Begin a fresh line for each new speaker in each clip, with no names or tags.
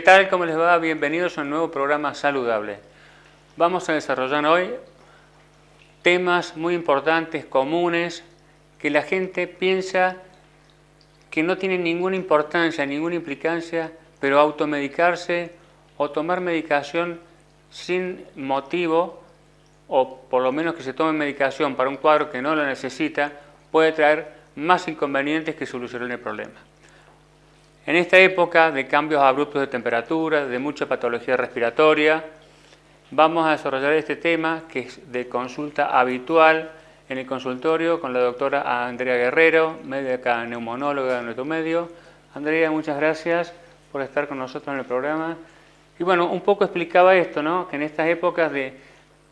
tal? ¿Cómo les va? Bienvenidos a un nuevo programa saludable. Vamos a desarrollar hoy temas muy importantes, comunes, que la gente piensa que no tienen ninguna importancia, ninguna implicancia, pero automedicarse o tomar medicación sin motivo, o por lo menos que se tome medicación para un cuadro que no lo necesita, puede traer más inconvenientes que solucionar el problema. En esta época de cambios abruptos de temperatura, de mucha patología respiratoria, vamos a desarrollar este tema que es de consulta habitual en el consultorio con la doctora Andrea Guerrero, médica neumonóloga de nuestro medio. Andrea, muchas gracias por estar con nosotros en el programa. Y bueno, un poco explicaba esto, ¿no? Que en estas épocas de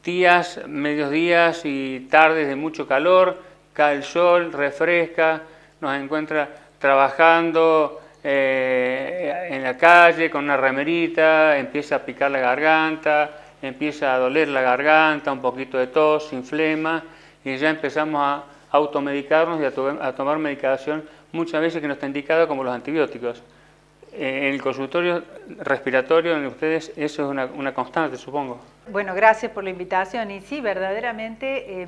días, medios días y tardes de mucho calor, cae el sol, refresca, nos encuentra trabajando en la calle con una remerita, empieza a picar la garganta, empieza a doler la garganta, un poquito de tos, sin flema, y ya empezamos a automedicarnos y a tomar medicación muchas veces que no está indicada, como los antibióticos. En el consultorio respiratorio, en ustedes, eso es una constante, supongo.
Bueno, gracias por la invitación. Y sí, verdaderamente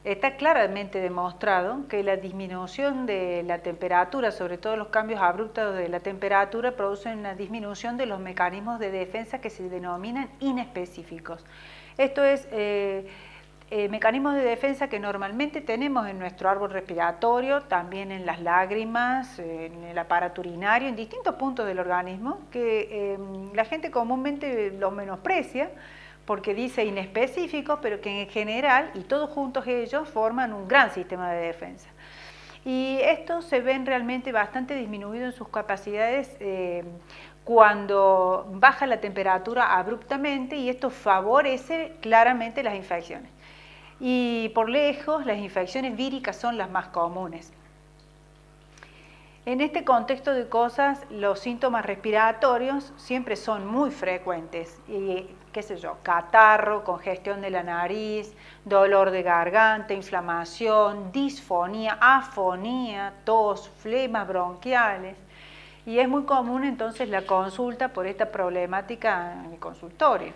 está claramente demostrado que la disminución de la temperatura, sobre todo los cambios abruptos de la temperatura, producen una disminución de los mecanismos de defensa que se denominan inespecíficos. Esto es mecanismos de defensa que normalmente tenemos en nuestro árbol respiratorio, también en las lágrimas, en el aparato urinario, en distintos puntos del organismo, que la gente comúnmente los menosprecia porque dice inespecíficos, pero que en general, y todos juntos ellos, forman un gran sistema de defensa. Y estos se ven realmente bastante disminuidos en sus capacidades cuando baja la temperatura abruptamente, y esto favorece claramente las infecciones. Y por lejos, las infecciones víricas son las más comunes. En este contexto de cosas, los síntomas respiratorios siempre son muy frecuentes. Y, qué sé yo, catarro, congestión de la nariz, dolor de garganta, inflamación, disfonía, afonía, tos, flemas bronquiales. Y es muy común entonces la consulta por esta problemática en el consultorio.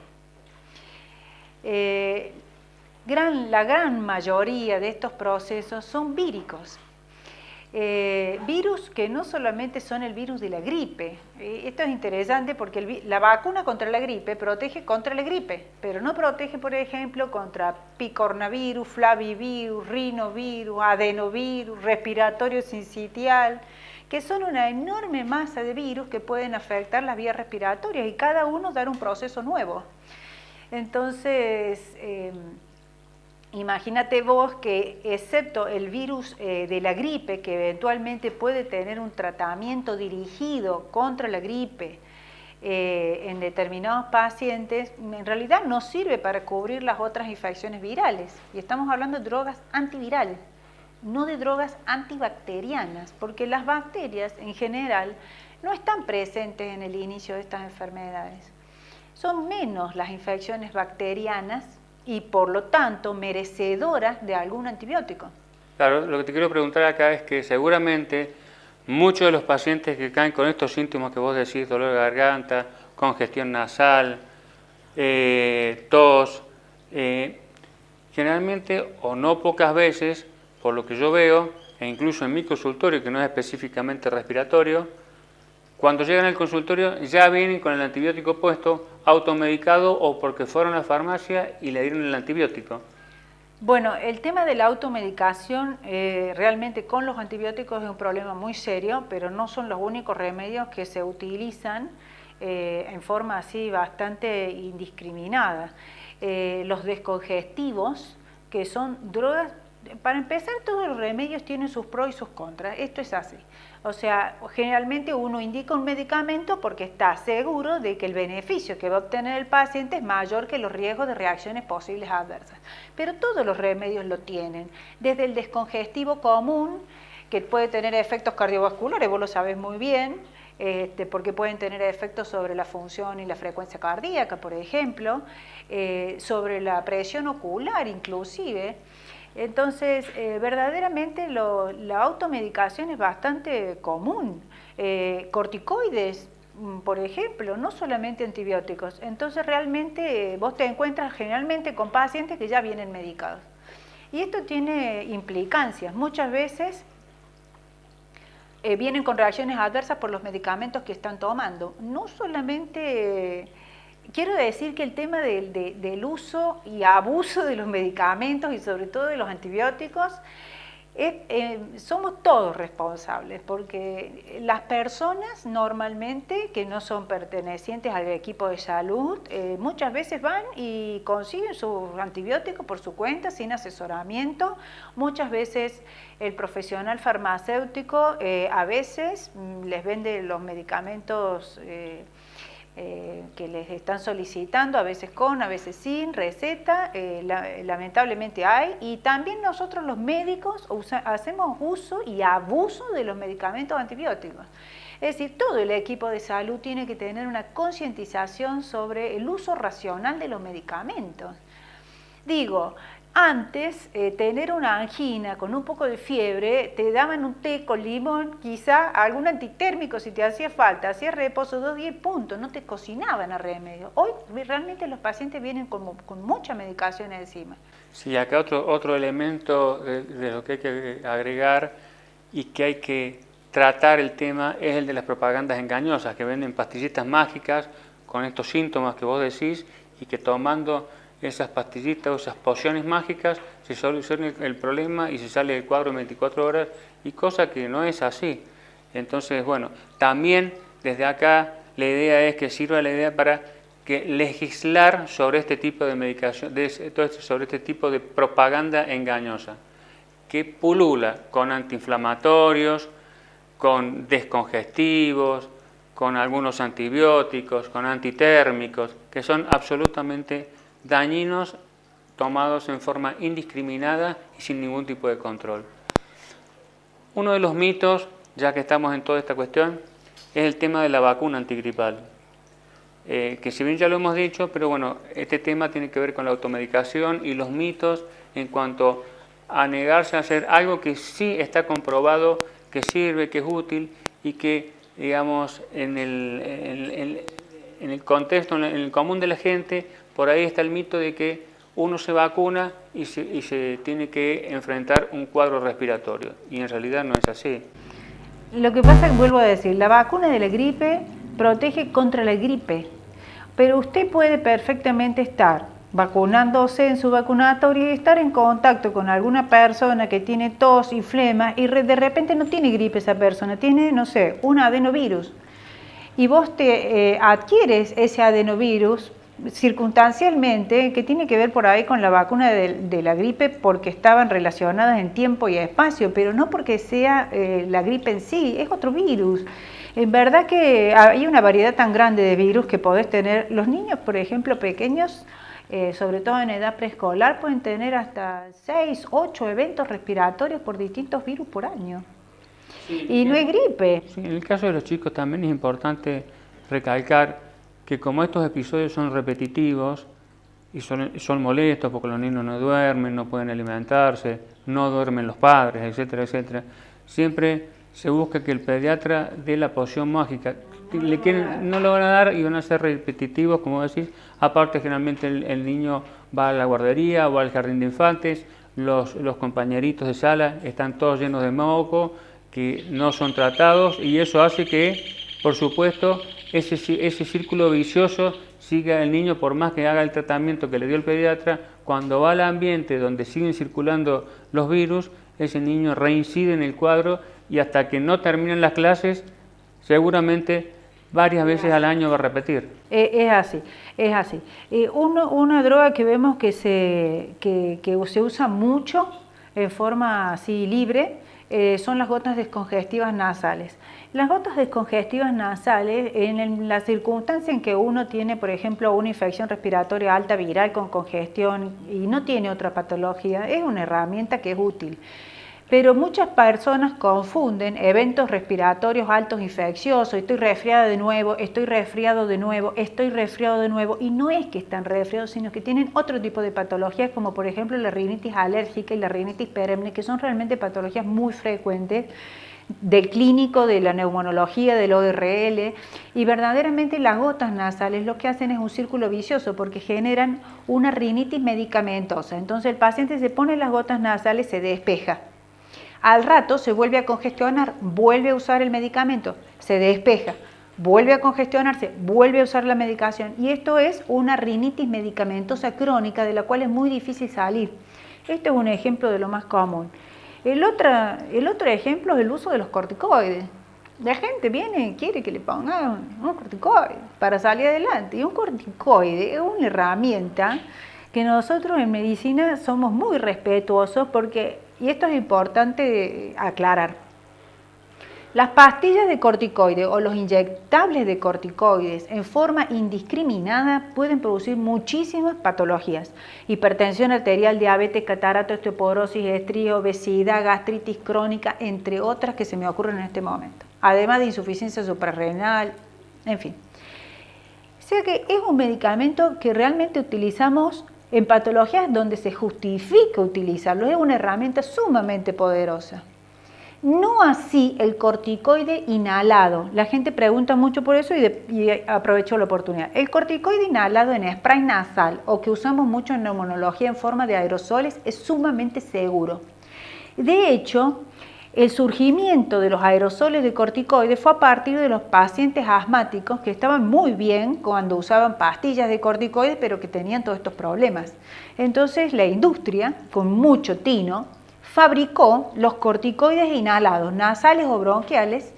La gran mayoría de estos procesos son víricos. Virus que no solamente son el virus de la gripe. Esto es interesante porque la vacuna contra la gripe protege contra la gripe, pero no protege, por ejemplo, contra picornavirus, flavivirus, rinovirus, adenovirus, respiratorio sincitial, que son una enorme masa de virus que pueden afectar las vías respiratorias y cada uno dar un proceso nuevo. Entonces, imagínate vos que, excepto el virus de la gripe, que eventualmente puede tener un tratamiento dirigido contra la gripe en determinados pacientes, en realidad no sirve para cubrir las otras infecciones virales. Y estamos hablando de drogas antivirales, no de drogas antibacterianas, porque las bacterias en general no están presentes en el inicio de estas enfermedades. Son menos las infecciones bacterianas y por lo tanto merecedoras de algún antibiótico.
Claro, lo que te quiero preguntar acá es que seguramente muchos de los pacientes que caen con estos síntomas que vos decís, dolor de garganta, congestión nasal, tos, generalmente o no pocas veces, por lo que yo veo, e incluso en mi consultorio, que no es específicamente respiratorio, cuando llegan al consultorio ya vienen con el antibiótico puesto, automedicado o porque fueron a la farmacia y le dieron el antibiótico.
Bueno, el tema de la automedicación realmente con los antibióticos es un problema muy serio, pero no son los únicos remedios que se utilizan en forma así bastante indiscriminada. Los descongestivos, que son drogas, para empezar, todos los remedios tienen sus pros y sus contras, esto es así. O sea, generalmente uno indica un medicamento porque está seguro de que el beneficio que va a obtener el paciente es mayor que los riesgos de reacciones posibles adversas. Pero todos los remedios lo tienen, desde el descongestivo común, que puede tener efectos cardiovasculares, vos lo sabés muy bien, porque pueden tener efectos sobre la función y la frecuencia cardíaca, por ejemplo, sobre la presión ocular inclusive. Entonces, verdaderamente la automedicación es bastante común. Corticoides por ejemplo, no solamente antibióticos. Entonces realmente vos te encuentras generalmente con pacientes que ya vienen medicados. Y esto tiene implicancias. Muchas veces vienen con reacciones adversas por los medicamentos que están tomando. No solamente, quiero decir que el tema del uso y abuso de los medicamentos y sobre todo de los antibióticos, somos todos responsables, porque las personas normalmente que no son pertenecientes al equipo de salud muchas veces van y consiguen sus antibióticos por su cuenta sin asesoramiento. Muchas veces el profesional farmacéutico a veces les vende los medicamentos que les están solicitando, a veces con, a veces sin receta, lamentablemente hay, y también nosotros los médicos hacemos uso y abuso de los medicamentos antibióticos. Es decir, todo el equipo de salud tiene que tener una concientización sobre el uso racional de los medicamentos. Digo, antes, tener una angina con un poco de fiebre, te daban un té con limón, quizá algún antitérmico si te hacía falta, hacías reposo 2 días y punto, no te cocinaban a remedio. Hoy realmente los pacientes vienen con mucha medicación encima.
Sí, acá otro elemento de lo que hay que agregar y que hay que tratar el tema es el de las propagandas engañosas, que venden pastillitas mágicas con estos síntomas que vos decís y que tomando esas pastillitas o esas pociones mágicas se soluciona el problema y se sale del cuadro en 24 horas, y cosa que no es así. Entonces, bueno, también desde acá la idea es que sirva la idea para que legislar sobre este tipo de medicación, sobre este tipo de propaganda engañosa, que pulula con antiinflamatorios, con descongestivos, con algunos antibióticos, con antitérmicos, que son absolutamente dañinos, tomados en forma indiscriminada y sin ningún tipo de control. Uno de los mitos, ya que estamos en toda esta cuestión, es el tema de la vacuna antigripal, que si bien ya lo hemos dicho, pero bueno, este tema tiene que ver con la automedicación y los mitos en cuanto a negarse a hacer algo que sí está comprobado, que sirve, que es útil y que, digamos, en el contexto, en el común de la gente, por ahí está el mito de que uno se vacuna y se tiene que enfrentar un cuadro respiratorio, y en realidad no es así.
Lo que pasa, vuelvo a decir, la vacuna de la gripe protege contra la gripe, pero usted puede perfectamente estar vacunándose en su vacunatorio y estar en contacto con alguna persona que tiene tos y flema y de repente no tiene gripe esa persona, tiene, no sé, un adenovirus. Y vos te adquieres ese adenovirus circunstancialmente, que tiene que ver por ahí con la vacuna de la gripe porque estaban relacionadas en tiempo y espacio, pero no porque sea la gripe en sí, es otro virus. En verdad que hay una variedad tan grande de virus que podés tener. Los niños, por ejemplo, pequeños, sobre todo en edad preescolar, pueden tener hasta 6, 8 eventos respiratorios por distintos virus por año. Sí, y no es gripe.
Sí, en el caso de los chicos también es importante recalcar que como estos episodios son repetitivos y son molestos porque los niños no duermen, no pueden alimentarse, no duermen los padres, etcétera, etcétera, siempre se busca que el pediatra dé la poción mágica. No lo van a dar y van a ser repetitivos, como decís. Aparte, generalmente el niño va a la guardería o al jardín de infantes, los compañeritos de sala están todos llenos de moco, que no son tratados, y eso hace que, por supuesto, ese círculo vicioso siga el niño, por más que haga el tratamiento que le dio el pediatra. Cuando va al ambiente donde siguen circulando los virus, ese niño reincide en el cuadro y hasta que no terminen las clases, seguramente varias veces al año va a repetir.
Es así, es así. Una droga que vemos que se usa mucho en forma así libre son las gotas descongestivas nasales. Las gotas descongestivas nasales, en la circunstancia en que uno tiene, por ejemplo, una infección respiratoria alta viral con congestión y no tiene otra patología, es una herramienta que es útil. Pero muchas personas confunden eventos respiratorios altos infecciosos, estoy resfriada de nuevo, estoy resfriado de nuevo, estoy resfriado de nuevo, y no es que están resfriados, sino que tienen otro tipo de patologías, como por ejemplo la rinitis alérgica y la rinitis perenne, que son realmente patologías muy frecuentes del clínico, de la neumonología, del ORL, y verdaderamente las gotas nasales lo que hacen es un círculo vicioso porque generan una rinitis medicamentosa. Entonces el paciente se pone las gotas nasales, se despeja. Al rato se vuelve a congestionar, vuelve a usar el medicamento, se despeja, vuelve a congestionarse, vuelve a usar la medicación, y esto es una rinitis medicamentosa crónica de la cual es muy difícil salir. Este es un ejemplo de lo más común. El otro ejemplo es el uso de los corticoides. La gente viene y quiere que le pongan un corticoide para salir adelante, y un corticoide es una herramienta que nosotros en medicina somos muy respetuosos porque, y esto es importante aclarar, las pastillas de corticoides o los inyectables de corticoides en forma indiscriminada pueden producir muchísimas patologías: hipertensión arterial, diabetes, catarata, osteoporosis, estrías, obesidad, gastritis crónica, entre otras que se me ocurren en este momento, además de insuficiencia suprarrenal, en fin. O sea que es un medicamento que realmente utilizamos en patologías donde se justifica utilizarlo, es una herramienta sumamente poderosa. No así el corticoide inhalado. La gente pregunta mucho por eso y aprovecho la oportunidad. El corticoide inhalado en spray nasal, o que usamos mucho en neumonología en forma de aerosoles, es sumamente seguro. De hecho, el surgimiento de los aerosoles de corticoides fue a partir de los pacientes asmáticos que estaban muy bien cuando usaban pastillas de corticoides, pero que tenían todos estos problemas. Entonces la industria, con mucho tino, fabricó los corticoides inhalados, nasales o bronquiales,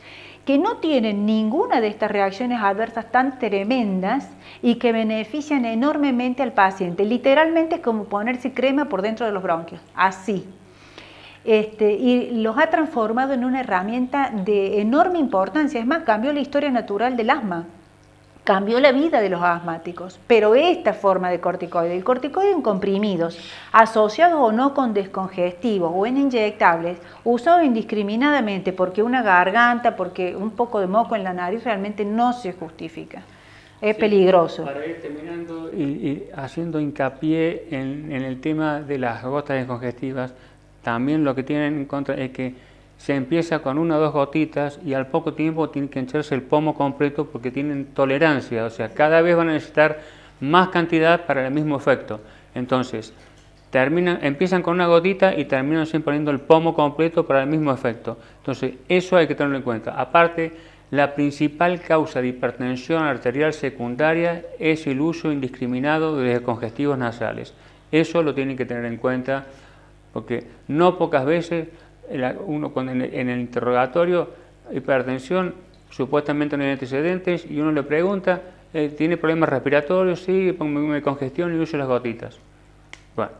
que no tienen ninguna de estas reacciones adversas tan tremendas y que benefician enormemente al paciente. Literalmente es como ponerse crema por dentro de los bronquios, así. Y los ha transformado en una herramienta de enorme importancia. Es más, cambió la historia natural del asma, cambió la vida de los asmáticos. Pero esta forma de corticoide, el corticoide en comprimidos, asociados o no con descongestivos o en inyectables, usados indiscriminadamente porque una garganta, porque un poco de moco en la nariz, realmente no se justifica. Es peligroso.
Para ir terminando y haciendo hincapié en el tema de las gotas descongestivas, también lo que tienen en contra es que se empieza con 1 o 2 gotitas y al poco tiempo tienen que hincharse el pomo completo porque tienen tolerancia, o sea, cada vez van a necesitar más cantidad para el mismo efecto. Entonces, empiezan con 1 gotita y terminan siempre poniendo el pomo completo para el mismo efecto. Entonces, eso hay que tenerlo en cuenta. Aparte, la principal causa de hipertensión arterial secundaria es el uso indiscriminado de descongestivos nasales. Eso lo tienen que tener en cuenta, porque no pocas veces uno en el interrogatorio, hipertensión, supuestamente no hay antecedentes, y uno le pregunta, ¿tiene problemas respiratorios? Sí, me congestión y uso las gotitas. Bueno,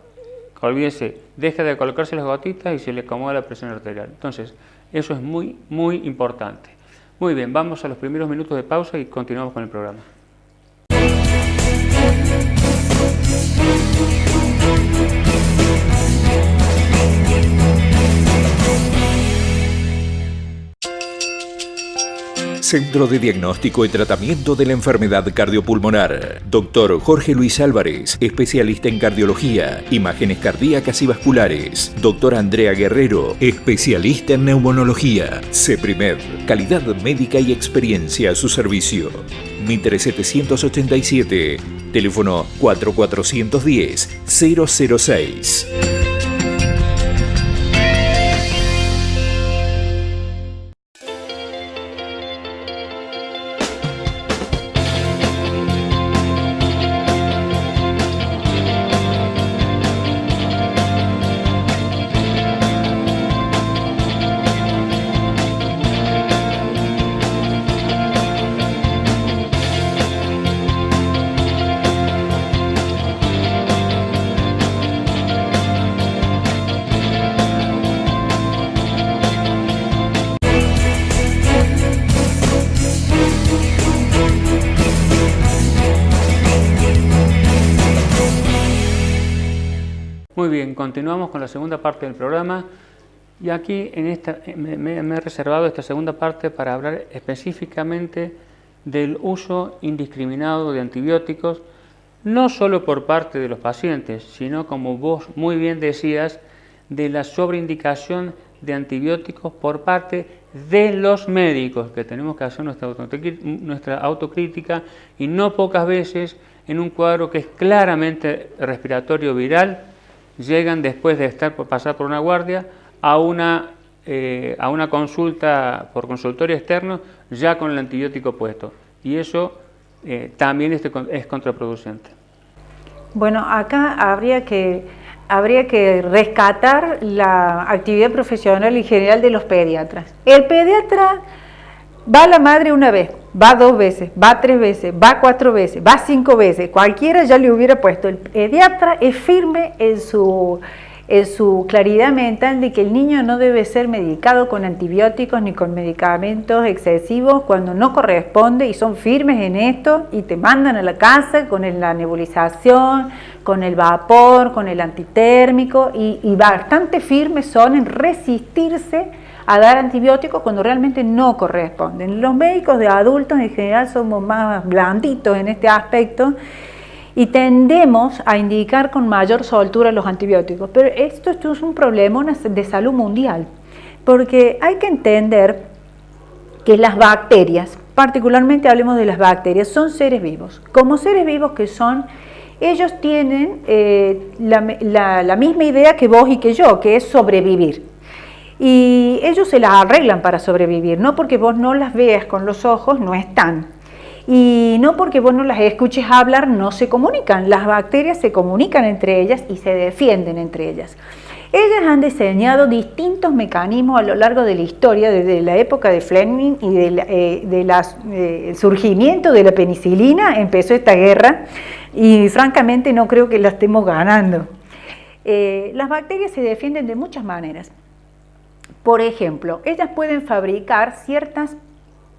olvídese, deja de colocarse las gotitas y se le acomoda la presión arterial. Entonces, eso es muy, muy importante. Muy bien, vamos a los primeros minutos de pausa y continuamos con el programa.
Centro de Diagnóstico y Tratamiento de la Enfermedad Cardiopulmonar. Dr. Jorge Luis Álvarez, especialista en cardiología, imágenes cardíacas y vasculares. Dr. Andrea Guerrero, especialista en neumonología. CEPRIMED, calidad médica y experiencia a su servicio. Mitre 787, teléfono 4410-006.
Muy bien, continuamos con la segunda parte del programa y aquí me he reservado esta segunda parte para hablar específicamente del uso indiscriminado de antibióticos, no solo por parte de los pacientes, sino, como vos muy bien decías, de la sobreindicación de antibióticos por parte de los médicos, que tenemos que hacer nuestra autocrítica, y no pocas veces en un cuadro que es claramente respiratorio viral, llegan después de pasar por una guardia a una consulta por consultorio externo ya con el antibiótico puesto, y eso también es contraproducente.
Bueno, acá habría que rescatar la actividad profesional en general de los pediatras. El pediatra va a la madre una vez, va 2 veces, va 3 veces, va 4 veces, va 5 veces, cualquiera ya le hubiera puesto. El pediatra es firme en su claridad mental de que el niño no debe ser medicado con antibióticos ni con medicamentos excesivos cuando no corresponde, y son firmes en esto y te mandan a la casa con la nebulización, con el vapor, con el antitérmico, y bastante firmes son en resistirse a dar antibióticos cuando realmente no corresponden. Los médicos de adultos en general somos más blanditos en este aspecto y tendemos a indicar con mayor soltura los antibióticos, pero esto es un problema de salud mundial, porque hay que entender que las bacterias, particularmente hablemos de las bacterias, son seres vivos. Como seres vivos que son, ellos tienen la misma idea que vos y que yo, que es sobrevivir. Y ellos se las arreglan para sobrevivir, no porque vos no las veas con los ojos, no están. Y no porque vos no las escuches hablar, no se comunican. Las bacterias se comunican entre ellas y se defienden entre ellas. Ellas han diseñado distintos mecanismos a lo largo de la historia, desde la época de Fleming y el surgimiento de la penicilina. Empezó esta guerra y francamente no creo que la estemos ganando. Las bacterias se defienden de muchas maneras. Por ejemplo, ellas pueden fabricar ciertas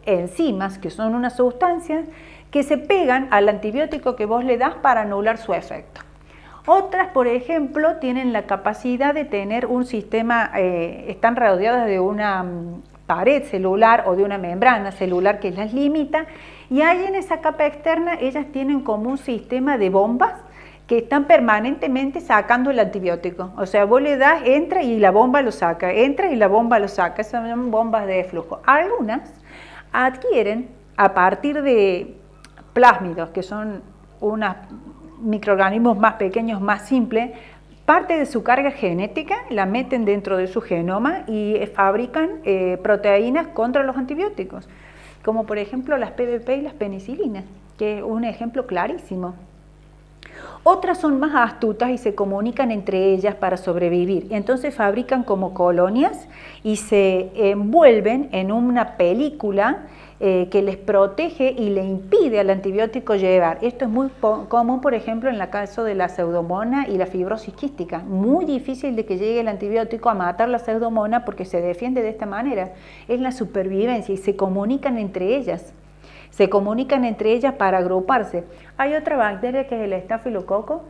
enzimas, que son unas sustancias que se pegan al antibiótico que vos le das para anular su efecto. Otras, por ejemplo, tienen la capacidad de tener un sistema, están rodeadas de una pared celular o de una membrana celular que las limita, y ahí en esa capa externa ellas tienen como un sistema de bombas que están permanentemente sacando el antibiótico. O sea, vos le das, entra y la bomba lo saca, entra y la bomba lo saca. Son bombas de flujo. Algunas adquieren a partir de plásmidos, que son unos microorganismos más pequeños, más simples, parte de su carga genética, la meten dentro de su genoma y fabrican proteínas contra los antibióticos, como por ejemplo las PVP y las penicilinas, que es un ejemplo clarísimo. Otras son más astutas y se comunican entre ellas para sobrevivir. Entonces fabrican como colonias y se envuelven en una película que les protege y le impide al antibiótico llegar. Esto es muy común, por ejemplo, en el caso de la pseudomonas y la fibrosis quística. Muy difícil de que llegue el antibiótico a matar la pseudomonas porque se defiende de esta manera. Es la supervivencia y se comunican entre ellas. Se comunican entre ellas para agruparse. Hay otra bacteria que es el estafilococo,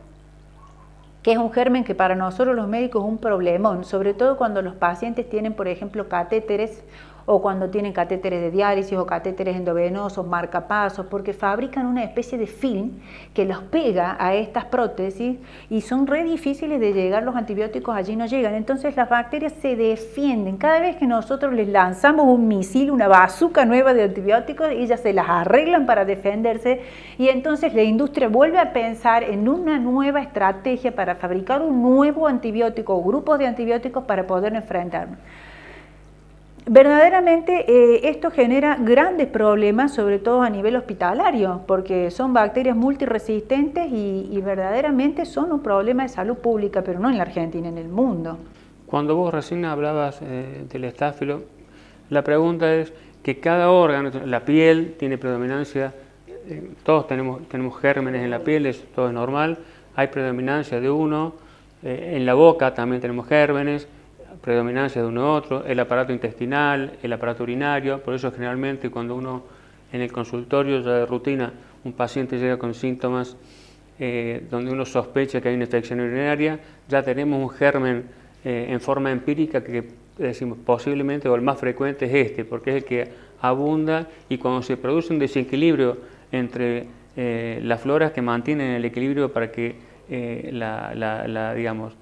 que es un germen que para nosotros los médicos es un problemón, sobre todo cuando los pacientes tienen, por ejemplo, catéteres, o cuando tienen catéteres de diálisis o catéteres endovenosos, marcapasos, porque fabrican una especie de film que los pega a estas prótesis y son re difíciles de llegar, los antibióticos allí no llegan. Entonces las bacterias se defienden. Cada vez que nosotros les lanzamos un misil, una bazuca nueva de antibióticos, ellas se las arreglan para defenderse, y entonces la industria vuelve a pensar en una nueva estrategia para fabricar un nuevo antibiótico o grupos de antibióticos para poder enfrentarnos. Verdaderamente esto genera grandes problemas, sobre todo a nivel hospitalario, porque son bacterias multiresistentes y verdaderamente son un problema de salud pública, pero no en la Argentina, en el mundo.
Cuando vos recién hablabas del estáfilo, la pregunta es que cada órgano, la piel tiene predominancia, todos tenemos gérmenes en la piel, todo es normal, hay predominancia de uno, en la boca también tenemos gérmenes, predominancia de uno u otro, el aparato intestinal, el aparato urinario. Por eso generalmente cuando uno en el consultorio ya de rutina, un paciente llega con síntomas donde uno sospecha que hay una infección urinaria, ya tenemos un germen en forma empírica que decimos posiblemente, o el más frecuente es este, porque es el que abunda, y cuando se produce un desequilibrio entre las floras que mantienen el equilibrio para que digamos,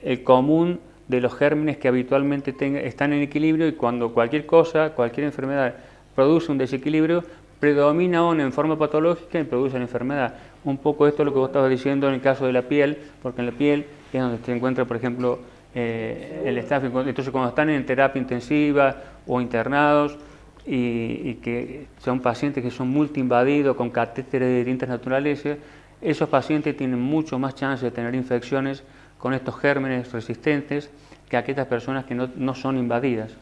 el común de los gérmenes que habitualmente están en equilibrio, y cuando cualquier cosa, cualquier enfermedad produce un desequilibrio, predomina uno en forma patológica y produce la enfermedad. Un poco esto es lo que vos estabas diciendo en el caso de la piel, porque en la piel es donde se encuentra, por ejemplo, el estafi. Entonces, cuando están en terapia intensiva o internados, y que son pacientes que son multiinvadidos con catéteres de distintas naturalezas, esos pacientes tienen mucho más chance de tener infecciones con estos gérmenes resistentes que aquellas personas que no son invadidas.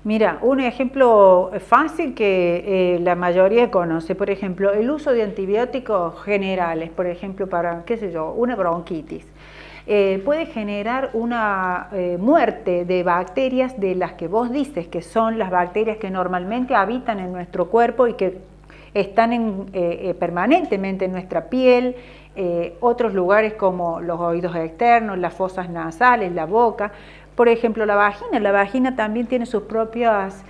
Mira, un ejemplo fácil que la mayoría conoce, por ejemplo, el uso de antibióticos generales, por ejemplo, para, qué sé yo, una bronquitis. Puede generar una muerte de bacterias de las que vos dices que son las bacterias que normalmente habitan en nuestro cuerpo y que están permanentemente en nuestra piel, otros lugares como los oídos externos, las fosas nasales, la boca. Por ejemplo, la vagina también tiene sus propias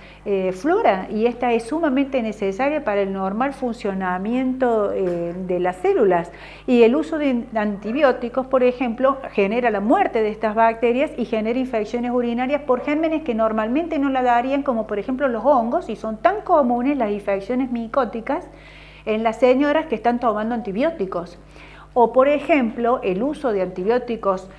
flora, y esta es sumamente necesaria para el normal funcionamiento de las células, y el uso de antibióticos, por ejemplo, genera la muerte de estas bacterias y genera infecciones urinarias por gérmenes que normalmente no la darían, como por ejemplo los hongos, y son tan comunes las infecciones micóticas en las señoras que están tomando antibióticos. O por ejemplo, el uso de antibióticos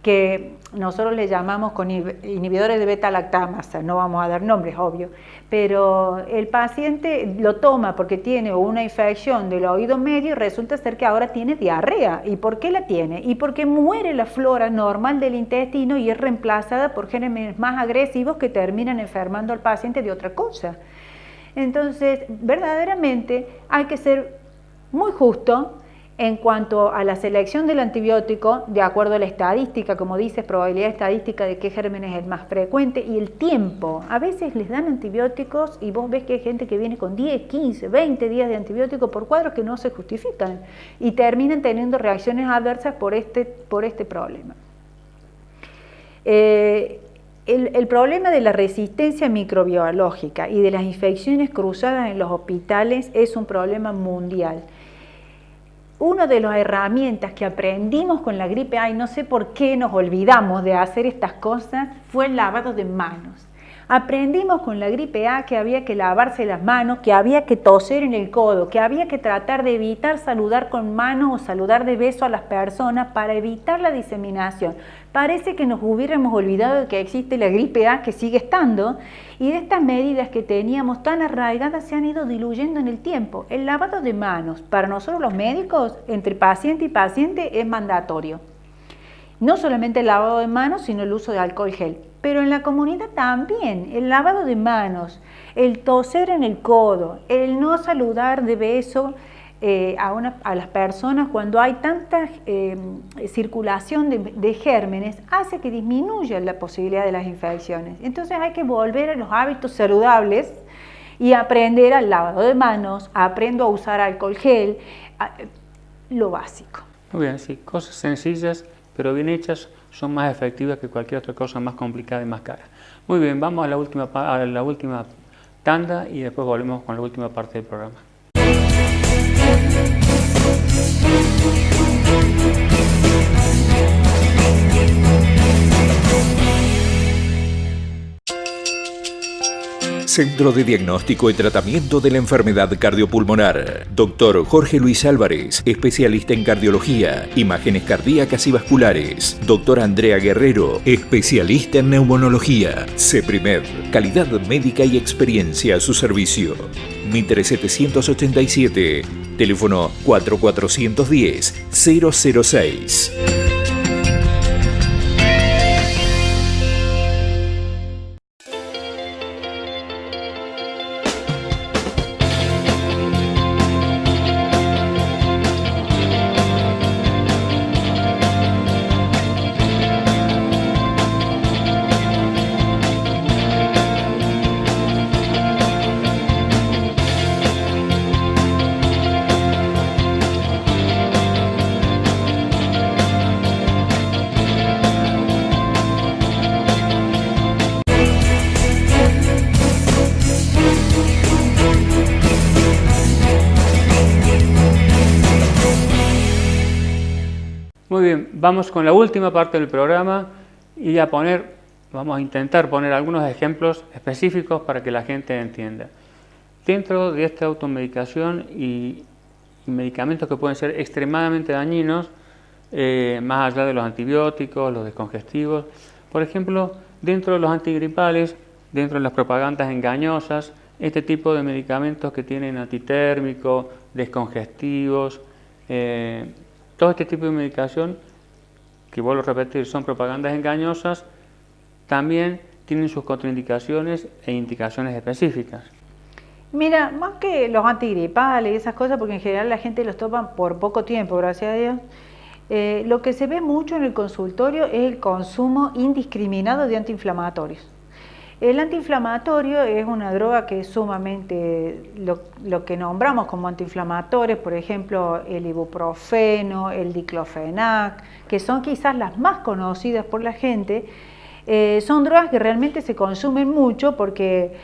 que nosotros le llamamos con inhibidores de beta-lactamasa, no vamos a dar nombres, obvio, pero el paciente lo toma porque tiene una infección del oído medio y resulta ser que ahora tiene diarrea. ¿Y por qué la tiene? Y porque muere la flora normal del intestino y es reemplazada por gérmenes más agresivos que terminan enfermando al paciente de otra cosa. Entonces, verdaderamente hay que ser muy justo en cuanto a la selección del antibiótico, de acuerdo a la estadística, como dices, probabilidad estadística de qué germen es el más frecuente, y el tiempo. A veces les dan antibióticos y vos ves que hay gente que viene con 10, 15, 20 días de antibiótico por cuadros que no se justifican y terminan teniendo reacciones adversas por este problema. El problema de la resistencia microbiológica y de las infecciones cruzadas en los hospitales es un problema mundial. Una de las herramientas que aprendimos con la gripe A, y no sé por qué nos olvidamos de hacer estas cosas, fue el lavado de manos. Aprendimos con la gripe A que había que lavarse las manos, que había que toser en el codo, que había que tratar de evitar saludar con manos o saludar de beso a las personas para evitar la diseminación. Parece que nos hubiéramos olvidado de que existe la gripe A, que sigue estando, y de estas medidas que teníamos tan arraigadas se han ido diluyendo en el tiempo. El lavado de manos, para nosotros los médicos, entre paciente y paciente, es mandatorio. No solamente el lavado de manos, sino el uso de alcohol gel. Pero en la comunidad también, el lavado de manos, el toser en el codo, el no saludar de beso a las personas cuando hay tanta circulación de gérmenes, hace que disminuya la posibilidad de las infecciones. Entonces hay que volver a los hábitos saludables y aprender al lavado de manos, aprendo a usar alcohol gel, lo básico.
Muy bien, sí, cosas sencillas pero bien hechas son más efectivas que cualquier otra cosa más complicada y más cara. Muy bien, vamos a la última tanda y después volvemos con la última parte del programa.
Centro de Diagnóstico y Tratamiento de la Enfermedad Cardiopulmonar. Dr. Jorge Luis Álvarez, especialista en cardiología, imágenes cardíacas y vasculares. Dr. Andrea Guerrero, especialista en neumonología. CEPRIMED, calidad médica y experiencia a su servicio. Mitre 787, teléfono 4410-006.
Muy bien, vamos con la última parte del programa, Y vamos a intentar poner algunos ejemplos específicos para que la gente entienda. Dentro de esta automedicación y medicamentos que pueden ser extremadamente dañinos, más allá de los antibióticos, los descongestivos, por ejemplo, dentro de los antigripales, dentro de las propagandas engañosas, este tipo de medicamentos que tienen antitérmicos, descongestivos, todo este tipo de medicación, que vuelvo a repetir, son propagandas engañosas, también tienen sus contraindicaciones e indicaciones específicas.
Mira, más que los antigripales y esas cosas, porque en general la gente los toma por poco tiempo, gracias a Dios, lo que se ve mucho en el consultorio es el consumo indiscriminado de antiinflamatorios. El antiinflamatorio es una droga que es sumamente, lo que nombramos como antiinflamatorios, por ejemplo, el ibuprofeno, el diclofenac, que son quizás las más conocidas por la gente. Son drogas que realmente se consumen mucho porque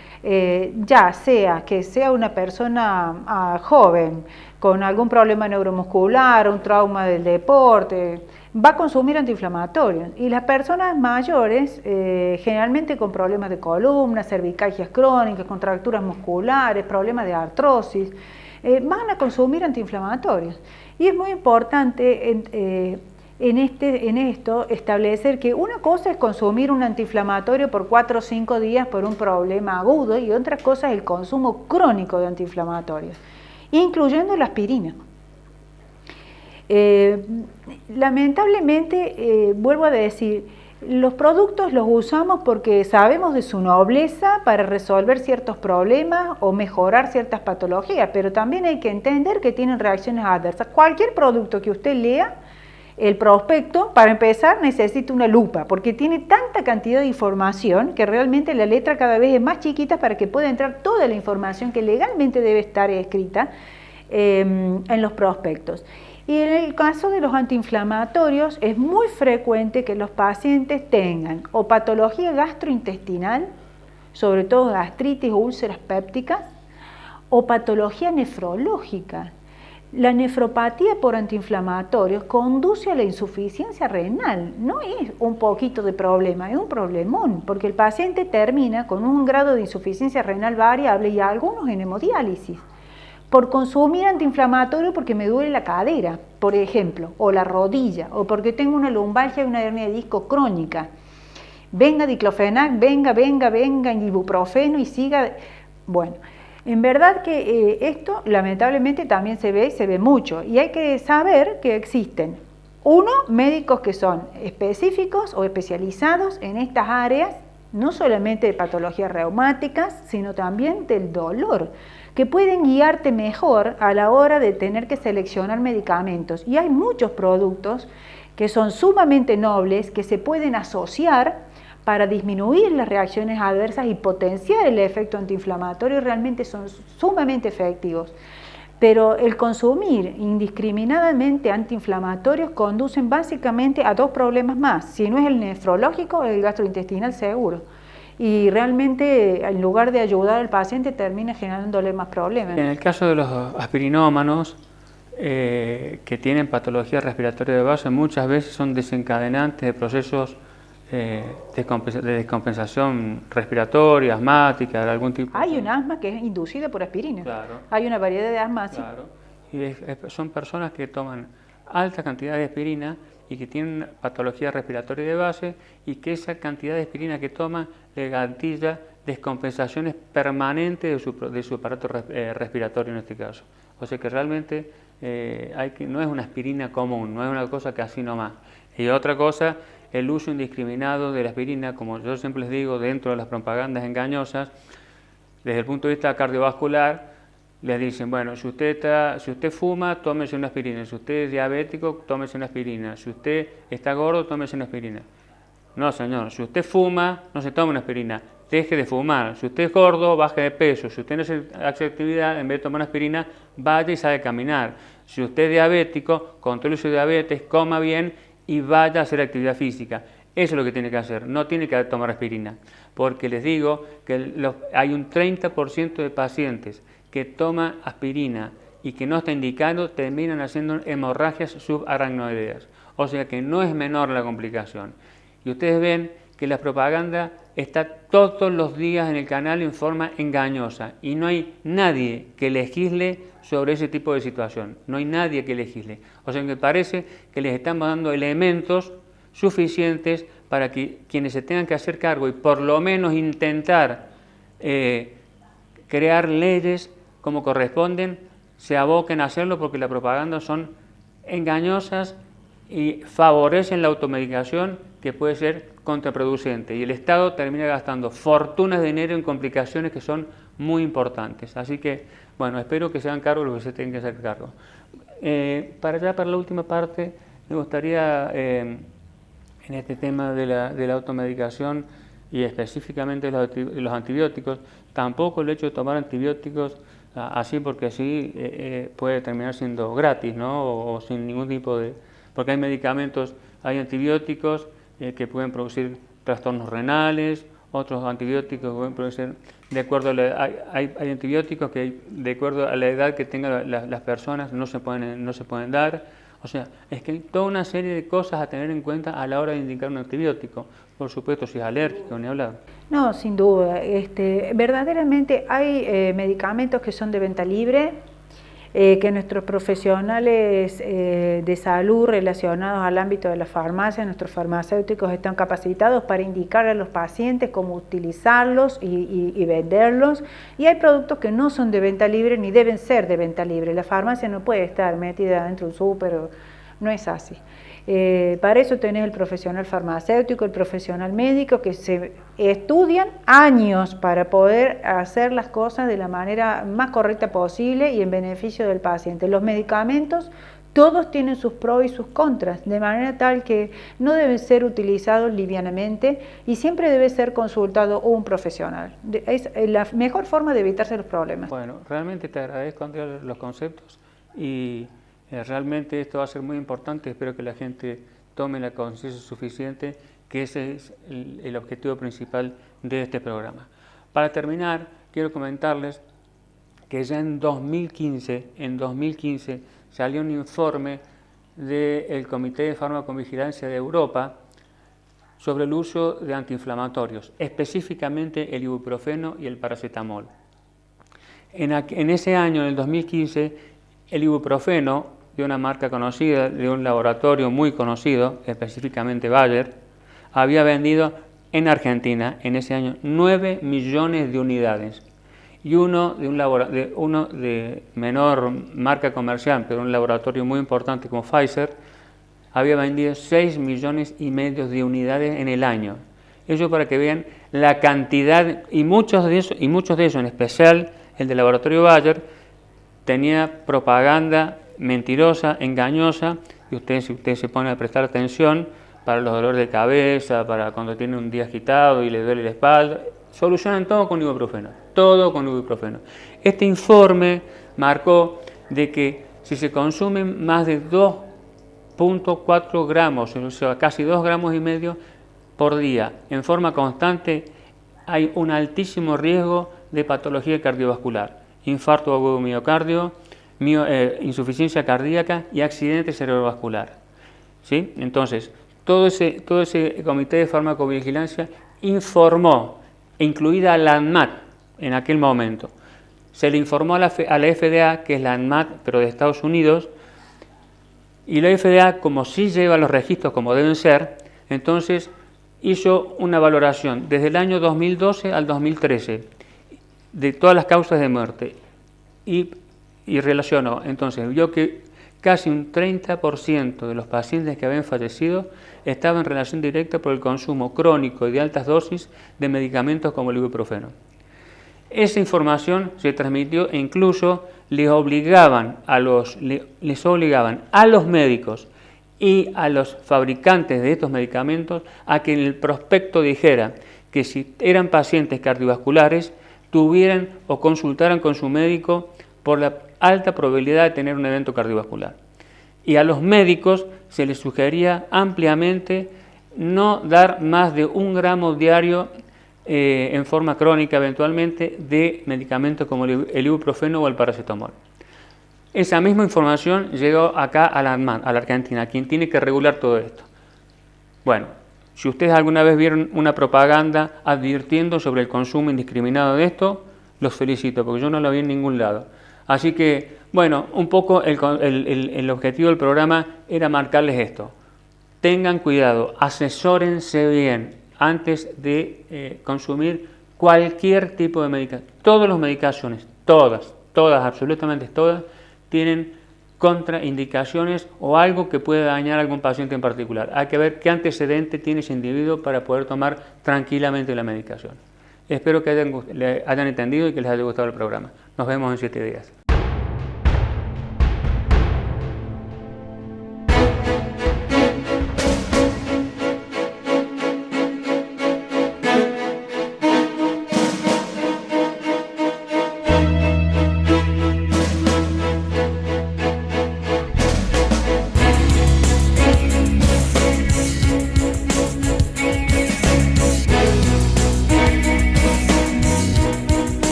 ya sea que sea una persona joven con algún problema neuromuscular, un trauma del deporte, va a consumir antiinflamatorios. Y las personas mayores, generalmente con problemas de columna, cervicalgias crónicas, contracturas musculares, problemas de artrosis, van a consumir antiinflamatorios. Y es muy importante en esto establecer que una cosa es consumir un antiinflamatorio por 4 o 5 días por un problema agudo y otra cosa es el consumo crónico de antiinflamatorios, incluyendo la aspirina. Lamentablemente, vuelvo a decir, los productos los usamos porque sabemos de su nobleza para resolver ciertos problemas o mejorar ciertas patologías, pero también hay que entender que tienen reacciones adversas. Cualquier producto que usted lea, el prospecto, para empezar, necesita una lupa, porque tiene tanta cantidad de información que realmente la letra cada vez es más chiquita para que pueda entrar toda la información que legalmente debe estar escrita en los prospectos. Y en el caso de los antiinflamatorios es muy frecuente que los pacientes tengan o patología gastrointestinal, sobre todo gastritis o úlceras pépticas, o patología nefrológica. La nefropatía por antiinflamatorios conduce a la insuficiencia renal. No es un poquito de problema, es un problemón, porque el paciente termina con un grado de insuficiencia renal variable y algunos en hemodiálisis. Por consumir antiinflamatorio porque me duele la cadera, por ejemplo, o la rodilla, o porque tengo una lumbalgia y una hernia de disco crónica. Venga diclofenac, venga ibuprofeno y siga. Bueno, en verdad que esto lamentablemente también se ve mucho y hay que saber que existen, uno, médicos que son específicos o especializados en estas áreas, no solamente de patologías reumáticas, sino también del dolor, que pueden guiarte mejor a la hora de tener que seleccionar medicamentos. Y hay muchos productos que son sumamente nobles, que se pueden asociar para disminuir las reacciones adversas y potenciar el efecto antiinflamatorio, y realmente son sumamente efectivos. Pero el consumir indiscriminadamente antiinflamatorios conducen básicamente a 2 problemas más. Si no es el nefrológico, el gastrointestinal seguro. Y realmente, en lugar de ayudar al paciente, termina generándole más problemas.
En el caso de los aspirinómanos, que tienen patología respiratoria de base, muchas veces son desencadenantes de procesos de descompensación respiratoria, asmática, de algún tipo.
Hay un asma que es inducida por aspirina.
Claro.
Hay una variedad de asmas.
Claro. Y son personas que toman alta cantidad de aspirina y que tienen patología respiratoria de base y que esa cantidad de aspirina que toman le gatilla descompensaciones permanentes de su aparato respiratorio en este caso. O sea que realmente no es una aspirina común, no es una cosa que así nomás. Y otra cosa, el uso indiscriminado de la aspirina, como yo siempre les digo, dentro de las propagandas engañosas, desde el punto de vista cardiovascular, les dicen, bueno, si usted fuma, tómese una aspirina, si usted es diabético, tómese una aspirina, si usted está gordo, tómese una aspirina. No, señor, si usted fuma, no se tome una aspirina, deje de fumar. Si usted es gordo, baje de peso. Si usted no hace actividad, en vez de tomar una aspirina, vaya y salga a caminar. Si usted es diabético, controle su diabetes, coma bien y vaya a hacer actividad física. Eso es lo que tiene que hacer, no tiene que tomar aspirina. Porque les digo que hay un 30% de pacientes que toman aspirina y que no está indicado, terminan haciendo hemorragias subaracnoideas. O sea que no es menor la complicación. Y ustedes ven que la propaganda está todos los días en el canal en forma engañosa y no hay nadie que legisle sobre ese tipo de situación. No hay nadie que legisle. O sea, me parece que les estamos dando elementos suficientes para que quienes se tengan que hacer cargo y por lo menos intentar crear leyes como corresponden, se aboquen a hacerlo, porque la propaganda son engañosas y favorecen la automedicación, que puede ser contraproducente, y el Estado termina gastando fortunas de dinero en complicaciones que son muy importantes. Así que, bueno, espero que se hagan cargo de lo que se tengan que hacer cargo. Para la última parte, me gustaría, en este tema de la automedicación y específicamente de los antibióticos, tampoco el hecho de tomar antibióticos así porque así puede terminar siendo gratis, ¿no? O sin ningún tipo de... Porque hay medicamentos, hay antibióticos que pueden producir trastornos renales, otros antibióticos pueden producir, de acuerdo a hay antibióticos que de acuerdo a la edad que tengan las personas no se pueden dar. O sea, es que hay toda una serie de cosas a tener en cuenta a la hora de indicar un antibiótico. Por supuesto, si es alérgico, ni hablar.
No, sin duda. Verdaderamente hay medicamentos que son de venta libre, que nuestros profesionales de salud relacionados al ámbito de la farmacia, nuestros farmacéuticos están capacitados para indicar a los pacientes cómo utilizarlos y venderlos. Y hay productos que no son de venta libre ni deben ser de venta libre. La farmacia no puede estar metida dentro de un súper, no es así. Para eso tenés el profesional farmacéutico, el profesional médico, que se estudian años para poder hacer las cosas de la manera más correcta posible y en beneficio del paciente. Los medicamentos todos tienen sus pros y sus contras, de manera tal que no deben ser utilizados livianamente y siempre debe ser consultado un profesional. Es la mejor forma de evitarse los problemas.
Bueno, realmente te agradezco, Andrea, los conceptos y realmente esto va a ser muy importante. Espero que la gente tome la conciencia suficiente, que ese es el objetivo principal de este programa. Para terminar, quiero comentarles que ya en 2015 salió un informe del Comité de Farmacovigilancia de Europa sobre el uso de antiinflamatorios, específicamente el ibuprofeno y el paracetamol. En ese año, en el 2015, el ibuprofeno, de una marca conocida, de un laboratorio muy conocido, específicamente Bayer, había vendido en Argentina en ese año 9 millones de unidades. Y uno de menor marca comercial, pero un laboratorio muy importante como Pfizer, había vendido 6,5 millones de unidades en el año. Eso para que vean la cantidad, y muchos de esos, en especial el del laboratorio Bayer, tenía propaganda mentirosa, engañosa, y si ustedes se ponen a prestar atención, para los dolores de cabeza, para cuando tienen un día agitado y les duele la espalda, solucionan todo con ibuprofeno, todo con ibuprofeno. Este informe marcó de que si se consumen más de 2,4 gramos, o sea, casi 2,5 gramos por día, en forma constante, hay un altísimo riesgo de patología cardiovascular, infarto agudo de miocardio, insuficiencia cardíaca y accidente cerebrovascular. ¿Sí? Entonces, todo ese comité de farmacovigilancia informó, incluida la ANMAT en aquel momento. Se le informó a la FDA, que es la ANMAT, pero de Estados Unidos, y la FDA, como sí lleva los registros como deben ser, entonces hizo una valoración desde el año 2012 al 2013 de todas las causas de muerte y relacionó, entonces vio que casi un 30% de los pacientes que habían fallecido estaban en relación directa por el consumo crónico y de altas dosis de medicamentos como el ibuprofeno. Esa información se transmitió e incluso les obligaban a los médicos y a los fabricantes de estos medicamentos a que en el prospecto dijera que si eran pacientes cardiovasculares tuvieran o consultaran con su médico por la alta probabilidad de tener un evento cardiovascular. Y a los médicos se les sugería ampliamente no dar más de 1 gramo diario en forma crónica eventualmente de medicamentos como el ibuprofeno o el paracetamol. Esa misma información llegó acá a la ANMAT, a la Argentina, quien tiene que regular todo esto. Bueno, Si ustedes alguna vez vieron una propaganda advirtiendo sobre el consumo indiscriminado de esto, los felicito, porque yo no lo vi en ningún lado. Así que, bueno, un poco el objetivo del programa era marcarles esto. Tengan cuidado, asesórense bien antes de consumir cualquier tipo de medicación. Todas las medicaciones, todas, absolutamente todas, tienen contraindicaciones o algo que puede dañar a algún paciente en particular. Hay que ver qué antecedente tiene ese individuo para poder tomar tranquilamente la medicación. Espero que hayan entendido y que les haya gustado el programa. Nos vemos en 7 días.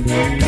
Yeah.